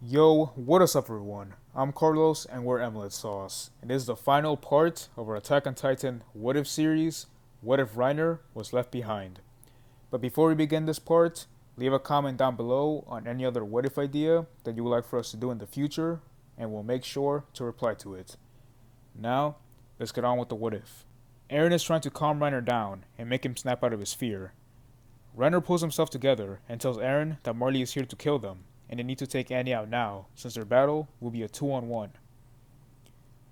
Yo, what is up everyone? I'm Carlos and we're Emelet Sauce, and this is the final part of our Attack on Titan What If series, What If Reiner Was Left Behind. But before we begin this part, leave a comment down below on any other what if idea that you would like for us to do in the future, and we'll make sure to reply to it. Now, let's get on with the what if. Eren is trying to calm Reiner down and make him snap out of his fear. Reiner pulls himself together and tells Eren that Marley is here to kill them, and they need to take Annie out now, since their battle will be a 2-on-1.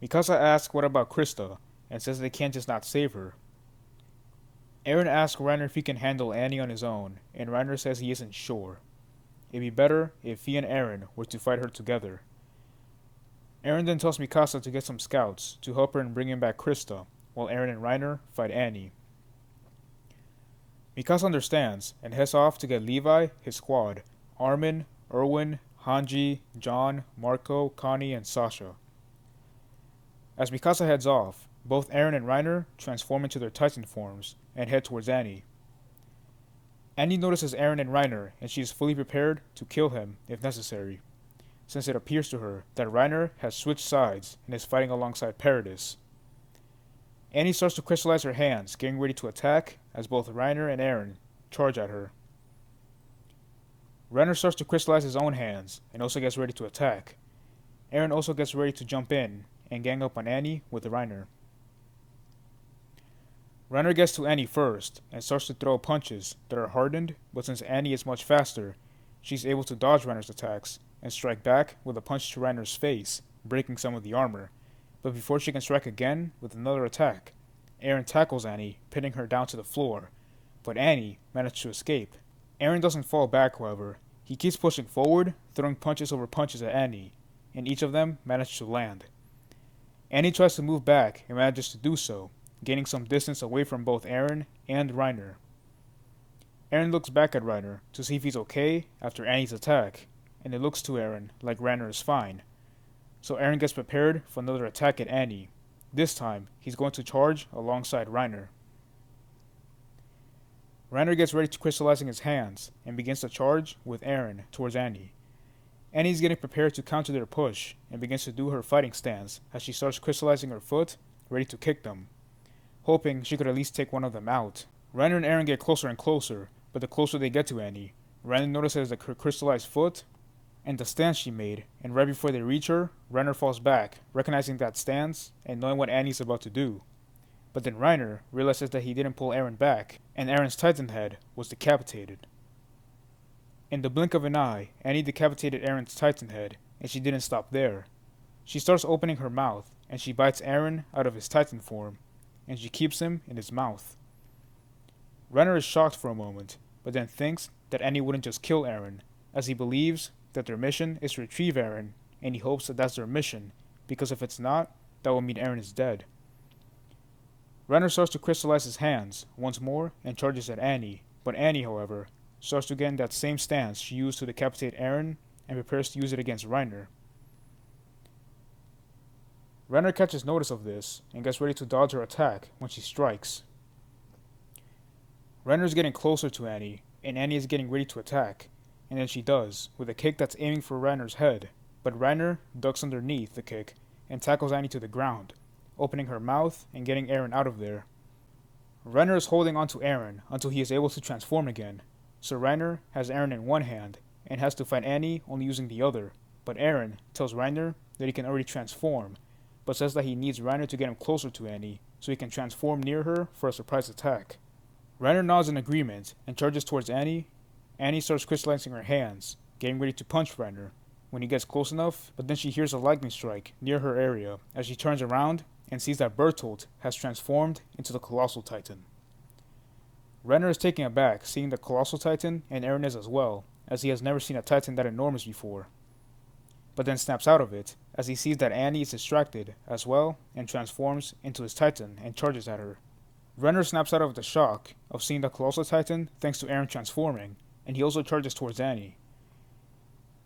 Mikasa asks what about Krista, and says they can't just not save her. Eren asks Reiner if he can handle Annie on his own, and Reiner says he isn't sure. It'd be better if he and Eren were to fight her together. Eren then tells Mikasa to get some scouts to help her in bringing back Krista, while Eren and Reiner fight Annie. Mikasa understands and heads off to get Levi, his squad, Armin, Erwin, Hanji, John, Marco, Connie, and Sasha. As Mikasa heads off, both Eren and Reiner transform into their Titan forms and head towards Annie. Annie notices Eren and Reiner and she is fully prepared to kill him if necessary, since it appears to her that Reiner has switched sides and is fighting alongside Paradis. Annie starts to crystallize her hands, getting ready to attack as both Reiner and Eren charge at her. Reiner starts to crystallize his own hands and also gets ready to attack. Eren also gets ready to jump in and gang up on Annie with Reiner. Reiner gets to Annie first and starts to throw punches that are hardened, but since Annie is much faster, she's able to dodge Reiner's attacks and strike back with a punch to Reiner's face, breaking some of the armor. But before she can strike again with another attack, Eren tackles Annie, pinning her down to the floor, but Annie manages to escape. Eren doesn't fall back, however. He keeps pushing forward, throwing punches over punches at Annie, and each of them manages to land. Annie tries to move back and manages to do so, gaining some distance away from both Eren and Reiner. Eren looks back at Reiner to see if he's okay after Annie's attack, and it looks to Eren like Reiner is fine. So Eren gets prepared for another attack at Annie. This time, he's going to charge alongside Reiner. Reiner gets ready to crystallizing his hands and begins to charge with Eren towards Annie. Annie is getting prepared to counter their push and begins to do her fighting stance as she starts crystallizing her foot, ready to kick them, hoping she could at least take one of them out. Reiner and Eren get closer and closer, but the closer they get to Annie, Reiner notices her crystallized foot and the stance she made, and right before they reach her, Reiner falls back, recognizing that stance and knowing what Annie's about to do. But then Reiner realizes that he didn't pull Eren back, and Eren's Titan head was decapitated. In the blink of an eye, Annie decapitated Eren's Titan head, and she didn't stop there. She starts opening her mouth, and she bites Eren out of his Titan form, and she keeps him in his mouth. Reiner is shocked for a moment, but then thinks that Annie wouldn't just kill Eren, as he believes that their mission is to retrieve Eren, and he hopes that that's their mission, because if it's not, that will mean Eren is dead. Reiner starts to crystallize his hands once more and charges at Annie, but Annie, however, starts to get in that same stance she used to decapitate Eren and prepares to use it against Reiner. Reiner catches notice of this and gets ready to dodge her attack when she strikes. Reiner is getting closer to Annie, and Annie is getting ready to attack, and then she does, with a kick that's aiming for Reiner's head, but Reiner ducks underneath the kick and tackles Annie to the ground, opening her mouth and getting Eren out of there. Reiner is holding onto Eren until he is able to transform again, so Reiner has Eren in one hand and has to fight Annie only using the other, but Eren tells Reiner that he can already transform, but says that he needs Reiner to get him closer to Annie so he can transform near her for a surprise attack. Reiner nods in agreement and charges towards Annie. Annie starts crystallizing her hands, getting ready to punch Reiner when he gets close enough, but then she hears a lightning strike near her area as she turns around and sees that Bertholdt has transformed into the Colossal Titan. Reiner is taken aback seeing the Colossal Titan, and Eren is as well, as he has never seen a Titan that enormous before, but then snaps out of it as he sees that Annie is distracted as well and transforms into his Titan and charges at her. Reiner snaps out of the shock of seeing the Colossal Titan thanks to Eren transforming, and he also charges towards Annie.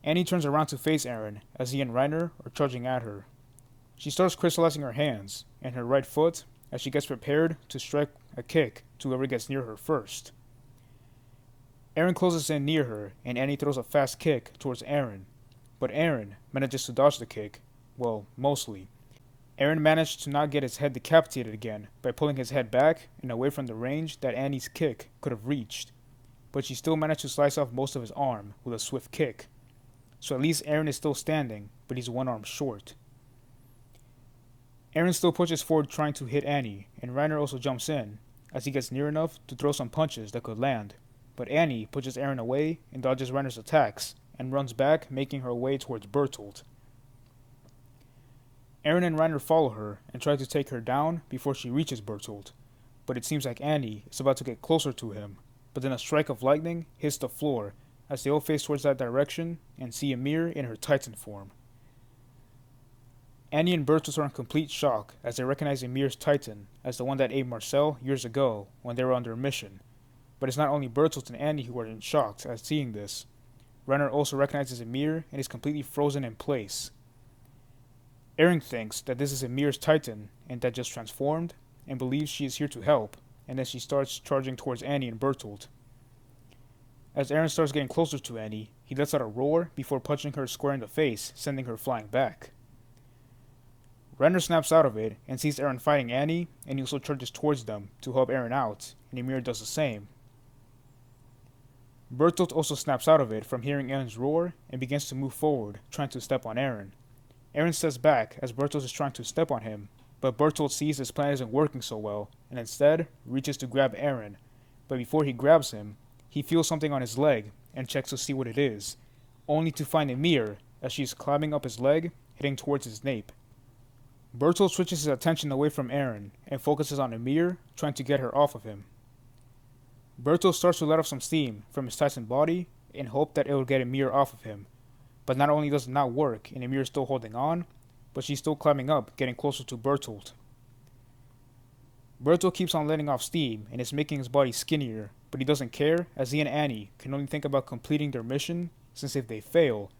Annie turns around to face Eren as he and Reiner are charging at her. She starts crystallizing her hands and her right foot as she gets prepared to strike a kick to whoever gets near her first. Eren closes in near her, and Annie throws a fast kick towards Eren, but Eren manages to dodge the kick. Well, mostly. Eren managed to not get his head decapitated again by pulling his head back and away from the range that Annie's kick could have reached, but she still managed to slice off most of his arm with a swift kick. So at least Eren is still standing, but he's one arm short. Eren still pushes forward trying to hit Annie, and Reiner also jumps in, as he gets near enough to throw some punches that could land. But Annie pushes Eren away and dodges Reiner's attacks, and runs back, making her way towards Bertholdt. Eren and Reiner follow her and try to take her down before she reaches Bertholdt, but it seems like Annie is about to get closer to him, but then a strike of lightning hits the floor as they all face towards that direction and see Ymir in her Titan form. Annie and Bertholdt are in complete shock as they recognize Ymir's Titan as the one that ate Marcel years ago when they were on their mission. But it's not only Bertholdt and Annie who are in shock at seeing this. Reiner also recognizes Ymir and is completely frozen in place. Eren thinks that this is Ymir's Titan and that just transformed, and believes she is here to help, and then she starts charging towards Annie and Bertholdt. As Eren starts getting closer to Annie, he lets out a roar before punching her square in the face, sending her flying back. Reiner snaps out of it and sees Eren fighting Annie, and he also charges towards them to help Eren out, and Ymir does the same. Bertholdt also snaps out of it from hearing Eren's roar and begins to move forward, trying to step on Eren. Eren steps back as Bertholdt is trying to step on him, but Bertholdt sees his plan isn't working so well, and instead reaches to grab Eren, but before he grabs him, he feels something on his leg and checks to see what it is, only to find Ymir as she is climbing up his leg, heading towards his nape. Bertholdt switches his attention away from Eren and focuses on Ymir, trying to get her off of him. Bertholdt starts to let off some steam from his Titan body in hope that it will get Ymir off of him, but not only does it not work and Ymir is still holding on, but she's still climbing up, getting closer to Bertholdt. Bertholdt keeps on letting off steam and is making his body skinnier, but he doesn't care as he and Annie can only think about completing their mission, since if they fail,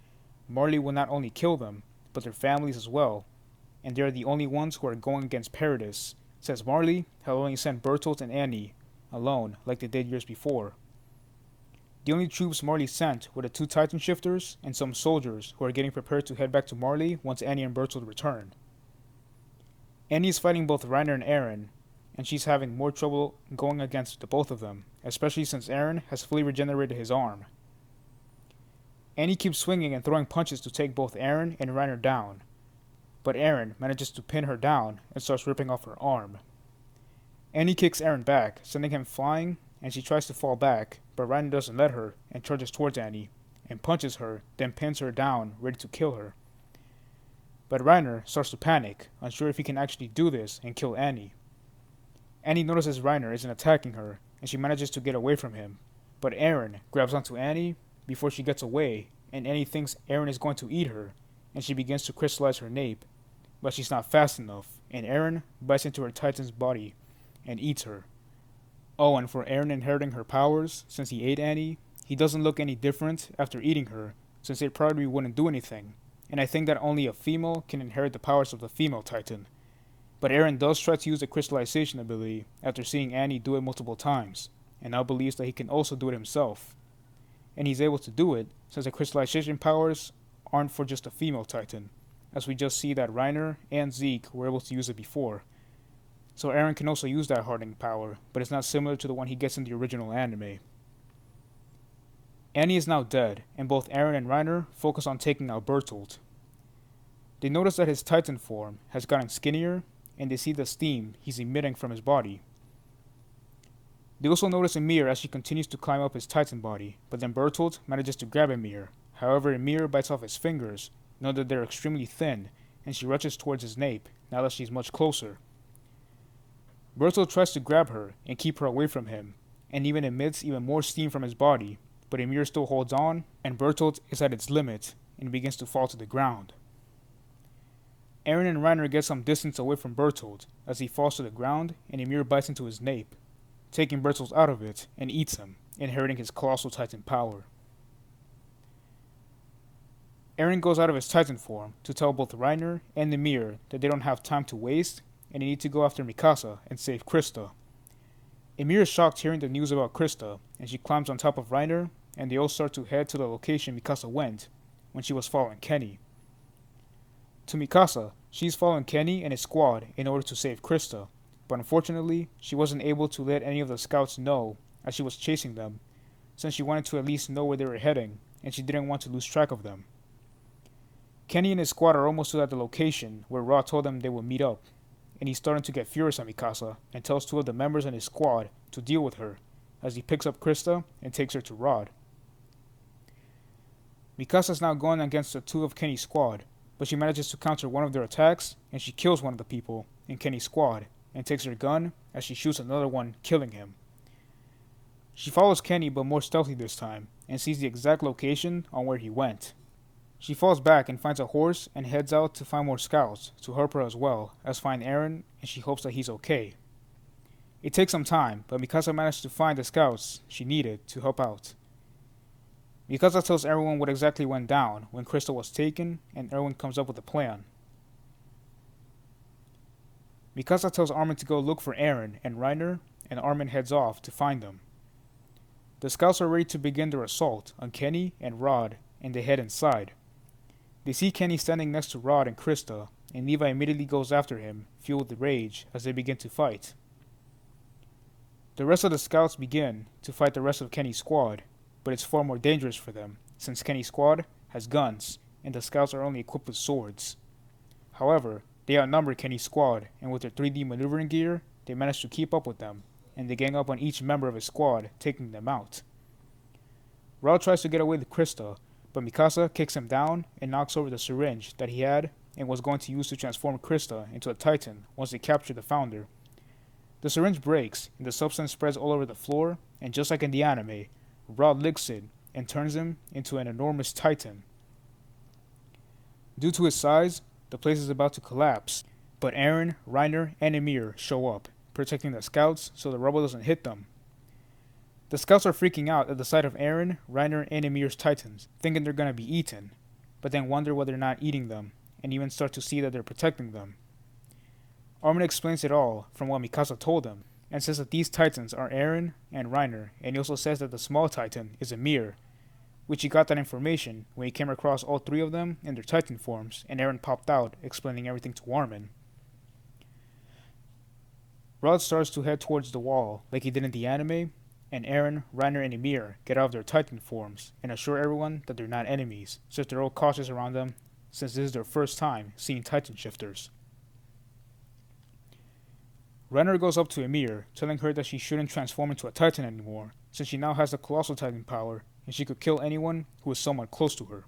Marley will not only kill them, but their families as well, and they are the only ones who are going against Paradis, since Marley had only sent Bertholdt and Annie alone like they did years before. The only troops Marley sent were the 2 Titan shifters and some soldiers who are getting prepared to head back to Marley once Annie and Bertholdt return. Annie is fighting both Reiner and Eren, and she's having more trouble going against the both of them, especially since Eren has fully regenerated his arm. Annie keeps swinging and throwing punches to take both Eren and Reiner down, but Eren manages to pin her down and starts ripping off her arm. Annie kicks Eren back, sending him flying, and she tries to fall back, but Reiner doesn't let her and charges towards Annie, and punches her, then pins her down, ready to kill her. But Reiner starts to panic, unsure if he can actually do this and kill Annie. Annie notices Reiner isn't attacking her, and she manages to get away from him, but Eren grabs onto Annie before she gets away, and Annie thinks Eren is going to eat her, and she begins to crystallize her nape, but she's not fast enough, and Eren bites into her Titan's body and eats her. Oh, and for Eren inheriting her powers, since he ate Annie, he doesn't look any different after eating her, since it probably wouldn't do anything, and I think that only a female can inherit the powers of the female Titan. But Eren does try to use the crystallization ability after seeing Annie do it multiple times, and now believes that he can also do it himself. And he's able to do it since the crystallization powers aren't for just a female Titan, as we just see that Reiner and Zeke were able to use it before. So Eren can also use that hardening power, but it's not similar to the one he gets in the original anime. Annie is now dead, and both Eren and Reiner focus on taking out Bertholdt. They notice that his Titan form has gotten skinnier, and they see the steam he's emitting from his body. They also notice Ymir as she continues to climb up his Titan body, but then Bertholdt manages to grab Ymir. However, Ymir bites off his fingers, knowing that they're extremely thin, and she rushes towards his nape, now that she's much closer. Bertholdt tries to grab her and keep her away from him, and even emits even more steam from his body, but Ymir still holds on, and Bertholdt is at its limit, and begins to fall to the ground. Eren and Reiner get some distance away from Bertholdt, as he falls to the ground, and Ymir bites into his nape, taking Bertholdt out of it, and eats him, inheriting his colossal Titan power. Eren goes out of his Titan form to tell both Reiner and Ymir that they don't have time to waste, and they need to go after Mikasa and save Krista. Ymir is shocked hearing the news about Krista, and she climbs on top of Reiner, and they all start to head to the location Mikasa went, when she was following Kenny. To Mikasa, she's following Kenny and his squad in order to save Krista, but unfortunately, she wasn't able to let any of the scouts know as she was chasing them, since she wanted to at least know where they were heading, and she didn't want to lose track of them. Kenny and his squad are almost at the location where Rod told them they would meet up, and he's starting to get furious at Mikasa and tells two of the members in his squad to deal with her, as he picks up Krista and takes her to Rod. Mikasa's now going against the two of Kenny's squad, but she manages to counter one of their attacks, and she kills one of the people in Kenny's squad, and takes her gun as she shoots another one, killing him. She follows Kenny, but more stealthy this time, and sees the exact location on where he went. She falls back and finds a horse and heads out to find more scouts to help her as well as find Eren, and she hopes that he's okay. It takes some time, but Mikasa managed to find the scouts she needed to help out. Mikasa tells everyone what exactly went down when Krista was taken, and Erwin comes up with a plan. Mikasa tells Armin to go look for Eren and Reiner, and Armin heads off to find them. The scouts are ready to begin their assault on Kenny and Rod, and they head inside. They see Kenny standing next to Rod and Krista, and Levi immediately goes after him, fueled with rage, as they begin to fight. The rest of the scouts begin to fight the rest of Kenny's squad, but it's far more dangerous for them, since Kenny's squad has guns, and the scouts are only equipped with swords. However, they outnumber Kenny's squad, and with their 3D maneuvering gear, they manage to keep up with them, and they gang up on each member of his squad, taking them out. Rod tries to get away with Krista, but Mikasa kicks him down and knocks over the syringe that he had and was going to use to transform Krista into a Titan once they capture the founder. The syringe breaks, and the substance spreads all over the floor, and just like in the anime, Rod licks it and turns him into an enormous Titan. Due to his size, the place is about to collapse, but Eren, Reiner, and Ymir show up, protecting the scouts so the rubble doesn't hit them. The scouts are freaking out at the sight of Eren, Reiner, and Ymir's Titans, thinking they're gonna be eaten, but then wonder why they're not eating them, and even start to see that they're protecting them. Armin explains it all from what Mikasa told him, and says that these Titans are Eren and Reiner, and he also says that the small Titan is Ymir, which he got that information when he came across all three of them in their Titan forms, and Eren popped out, explaining everything to Armin. Rod starts to head towards the wall, like he did in the anime, and Eren, Reiner, and Ymir get out of their Titan forms, and assure everyone that they're not enemies, since they're all cautious around them, since this is their first time seeing Titan shifters. Reiner goes up to Ymir, telling her that she shouldn't transform into a Titan anymore, since she now has the Colossal Titan power, and she could kill anyone who is somewhat close to her.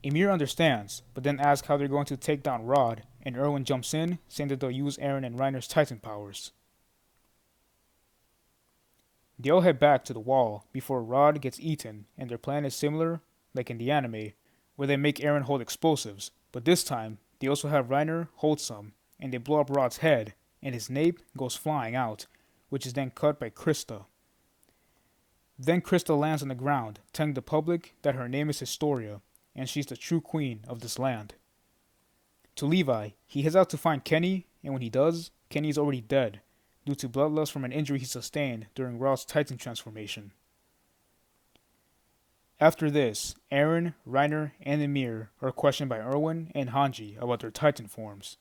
Ymir understands, but then asks how they're going to take down Rod, and Erwin jumps in, saying that they'll use Eren and Reiner's Titan powers. They all head back to the wall before Rod gets eaten, and their plan is similar, like in the anime, where they make Eren hold explosives, but this time, they also have Reiner hold some, and they blow up Rod's head, and his nape goes flying out, which is then cut by Krista. Then Krista lands on the ground, telling the public that her name is Historia, and she's the true queen of this land. To Levi, he heads out to find Kenny, and when he does, Kenny is already dead, due to blood loss from an injury he sustained during Rod's Titan transformation. After this, Eren, Reiner, and Ymir are questioned by Erwin and Hanji about their Titan forms.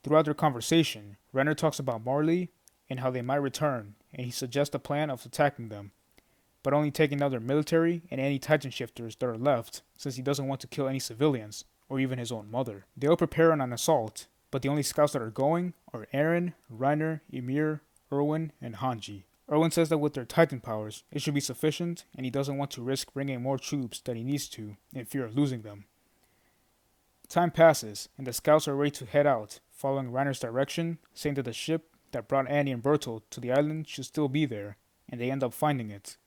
Throughout their conversation, Reiner talks about Marley and how they might return, and he suggests a plan of attacking them, but only taking out their military and any Titan shifters that are left, since he doesn't want to kill any civilians, or even his own mother. They all prepare on an assault, but the only scouts that are going are Eren, Reiner, Ymir, Erwin, and Hanji. Erwin says that with their Titan powers, it should be sufficient, and he doesn't want to risk bringing more troops than he needs to, in fear of losing them. Time passes, and the scouts are ready to head out, following Reiner's direction, saying that the ship that brought Annie and Bertholdt to the island should still be there, and they end up finding it.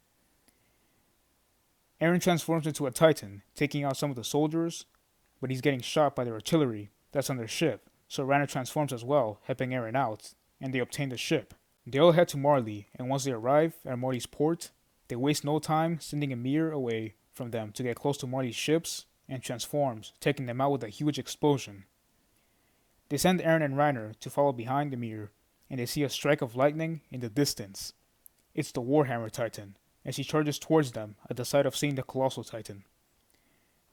Eren transforms into a Titan, taking out some of the soldiers, but he's getting shot by the artillery that's on their ship, so Reiner transforms as well, helping Eren out, and they obtain the ship. They all head to Marley, and once they arrive at Marley's port, they waste no time sending Ymir away from them to get close to Marley's ships, and transforms, taking them out with a huge explosion. They send Eren and Reiner to follow behind Ymir, and they see a strike of lightning in the distance. It's the Warhammer Titan, and she charges towards them at the sight of seeing the Colossal Titan,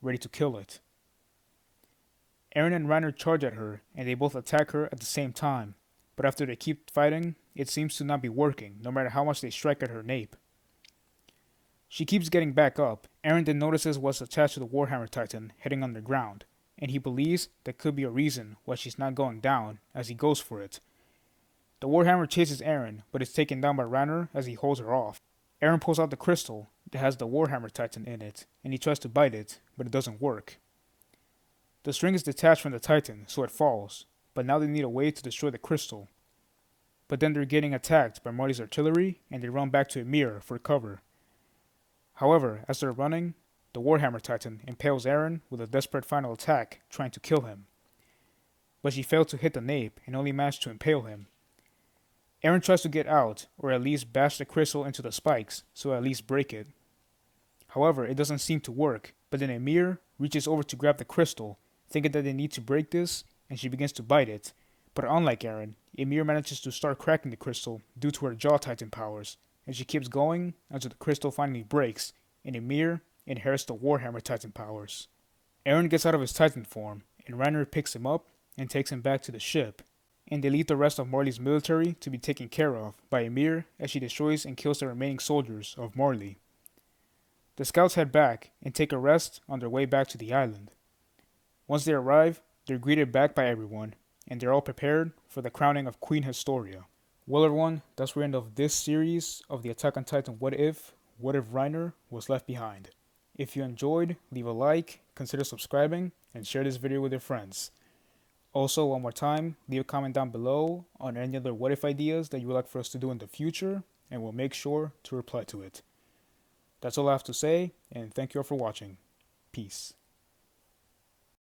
ready to kill it. Eren and Reiner charge at her, and they both attack her at the same time, but after they keep fighting, it seems to not be working, no matter how much they strike at her nape. She keeps getting back up. Eren then notices what's attached to the Warhammer Titan heading underground, and he believes that could be a reason why she's not going down as he goes for it. The Warhammer chases Eren, but is taken down by Reiner as he holds her off. Eren pulls out the crystal that has the Warhammer Titan in it, and he tries to bite it, but it doesn't work. The string is detached from the Titan, so it falls, but now they need a way to destroy the crystal. But then they're getting attacked by Marley's artillery, and they run back to Ymir for cover. However, as they're running, the Warhammer Titan impales Eren with a desperate final attack, trying to kill him. But she failed to hit the nape and only managed to impale him. Eren tries to get out, or at least bash the crystal into the spikes, so at least break it. However, it doesn't seem to work, but then Ymir reaches over to grab the crystal, thinking that they need to break this, and she begins to bite it. But unlike Eren, Ymir manages to start cracking the crystal due to her Jaw Titan powers, and she keeps going until the crystal finally breaks, and Ymir inherits the Warhammer Titan powers. Eren gets out of his Titan form, and Reiner picks him up and takes him back to the ship, and they leave the rest of Marley's military to be taken care of by Ymir as she destroys and kills the remaining soldiers of Marley. The scouts head back and take a rest on their way back to the island. Once they arrive, they're greeted back by everyone, and they're all prepared for the crowning of Queen Historia. Well everyone, that's the end of this series of the Attack on Titan What If Reiner was left behind. If you enjoyed, leave a like, consider subscribing, and share this video with your friends. Also, one more time, leave a comment down below on any other what if ideas that you would like for us to do in the future, and we'll make sure to reply to it. That's all I have to say, and thank you all for watching. Peace.